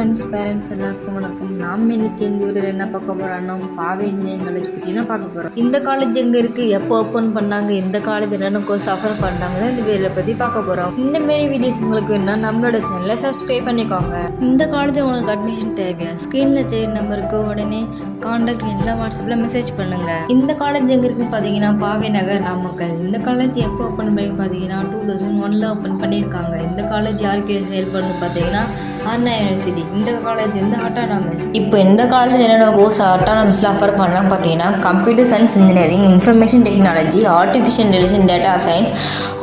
Friends parents எல்லாருக்கும் வணக்கம். நாம் இன்னைக்கு இந்த வீடியோவில் என்ன பார்க்க போகிறோம்னா பாவை இன்ஜினியரிங் காலேஜ் பற்றி தான் பார்க்க போகிறோம். இந்த காலேஜ் எங்கே இருக்குது, எப்போ ஓப்பன் பண்ணாங்க, இந்த காலேஜ் என்னென்ன கோர்ஸ் ஆஃபர் பண்ணுறாங்கன்னு இந்த வீடியோவில் பற்றி பார்க்க போகிறோம். இந்த மாரி வீடியோஸ் உங்களுக்கு வேணும்னா நம்மளோட சேனலை சப்ஸ்கிரைப் பண்ணிக்கோங்க. இந்த காலேஜ் உங்களுக்கு அட்மிஷன் தேவையா, ஸ்க்ரீனில் தெரிய நம்பருக்கு உடனே காண்டாக்ட் இல்லை வாட்ஸ்அப்பில் மெசேஜ் பண்ணுங்கள். இந்த காலேஜ் எங்கே இருக்குன்னு பார்த்தீங்கன்னா பாவை நகர், நாமக்கல். இந்த காலேஜ் எப்போ ஓப்பன் பண்ணி பார்த்தீங்கன்னா 2001 ஓப்பன் பண்ணியிருக்காங்க. இந்த காலேஜ் யாருக்கு செயல்படுன்னு பார்த்தீங்கன்னா அண்ணா யூனிவர்சிட்டி. இந்த காலேஜ் வந்து ஆட்டானமஸ். இப்போ இந்த காலேஜ் என்னென்ன கோர்ஸ் ஆட்டானமஸில் ஆஃபர் பண்ணலாம் பார்த்தீங்கன்னா computer science engineering, information technology, artificial intelligence, data science,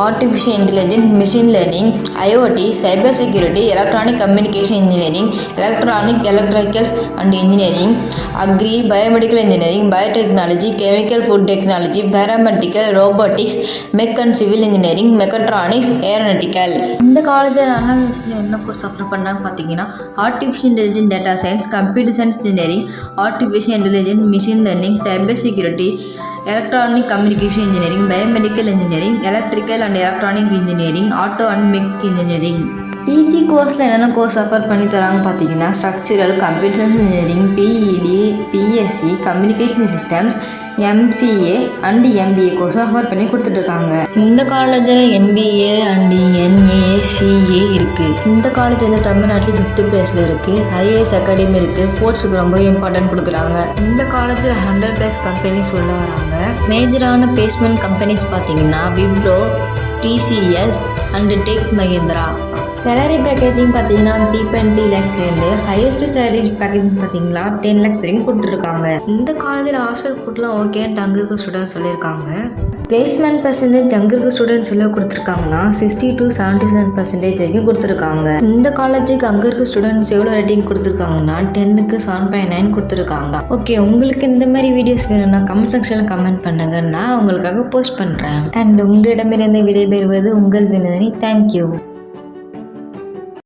artificial intelligence, machine learning, IoT, cyber security, electronic communication engineering, electricals and engineering, agri, biomedical engineering, biotechnology, chemical, food technology, paramedical, robotics, mech and civil engineering, mechatronics, aeronautical. இந்த காலேஜில் அண்ணா யூனிவர்சிட்டியில் என்ன course offer பண்ணுறாங்க பார்த்தீங்கன்னா artificial intelligence, data science, computer science engineering, artificial intelligence, machine learning, cyber security, electronic communication engineering, biomedical engineering, electrical and electronic engineering, auto and mech engineering. PG கோர்ஸில் என்னென்ன course offer பண்ணி தராங்க பார்த்தீங்கன்னா structural computer science engineering, BEd, BSc, communication systems, MCA and MBA course offer பண்ணி கொடுத்துட்ருக்காங்க. இந்த காலேஜில் NBA and NACA இருக்குது. இந்த காலேஜ் வந்து தமிழ்நாட்டில் 5th பிளேஸில் இருக்குது. ஐஏஎஸ் அகாடமி இருக்குது. ஸ்போர்ட்ஸுக்கு ரொம்ப இம்பார்ட்டன்ட் கொடுக்குறாங்க. இந்த காலேஜில் 100+ கம்பெனிஸ் உள்ள வராங்க. மேஜரான பிளேஸ்மெண்ட் கம்பெனிஸ் பார்த்தீங்கன்னா Wipro, TCS and tech Mahindra. Salary packaging பார்த்தீங்கன்னா 3.3 lakhsலேருந்து ஹையஸ்ட் சேலரி பேக்கேஜிங் பார்த்தீங்கன்னா 10 lakhs வரைக்கும் கொடுத்துருக்காங்க. இந்த காலேஜில் ஹாஸ்டல் ஃபுட்லாம் ஓகேன்ட்டு அங்கே இருக்க ஸ்டூடெண்ட்ஸ் சொல்லியிருக்காங்க. பிளேஸ்மெண்ட் பர்சன்டேஜ் அங்கே இருக்க ஸ்டூடெண்ட்ஸ் எல்லாம் கொடுத்துருக்காங்கன்னா 60 to 77% வரைக்கும் கொடுத்துருக்காங்க. இந்த காலேஜுக்கு அங்கே இருக்க ஸ்டூடெண்ட்ஸ் எவ்வளோ ரேட்டிங் கொடுத்துருக்காங்கன்னா 10க்கு 7.9 கொடுத்துருக்காங்க. ஓகே, உங்களுக்கு இந்த மாதிரி வீடியோஸ் வேணும்னா கமெண்ட் செக்ஷனில் கமெண்ட் பண்ணுங்கள், நான் உங்களுக்காக போஸ்ட் பண்ணுறேன். அண்ட் உங்களிடமிருந்து விடைபெறுவது உங்கள் வினோதினி. தேங்க்யூ.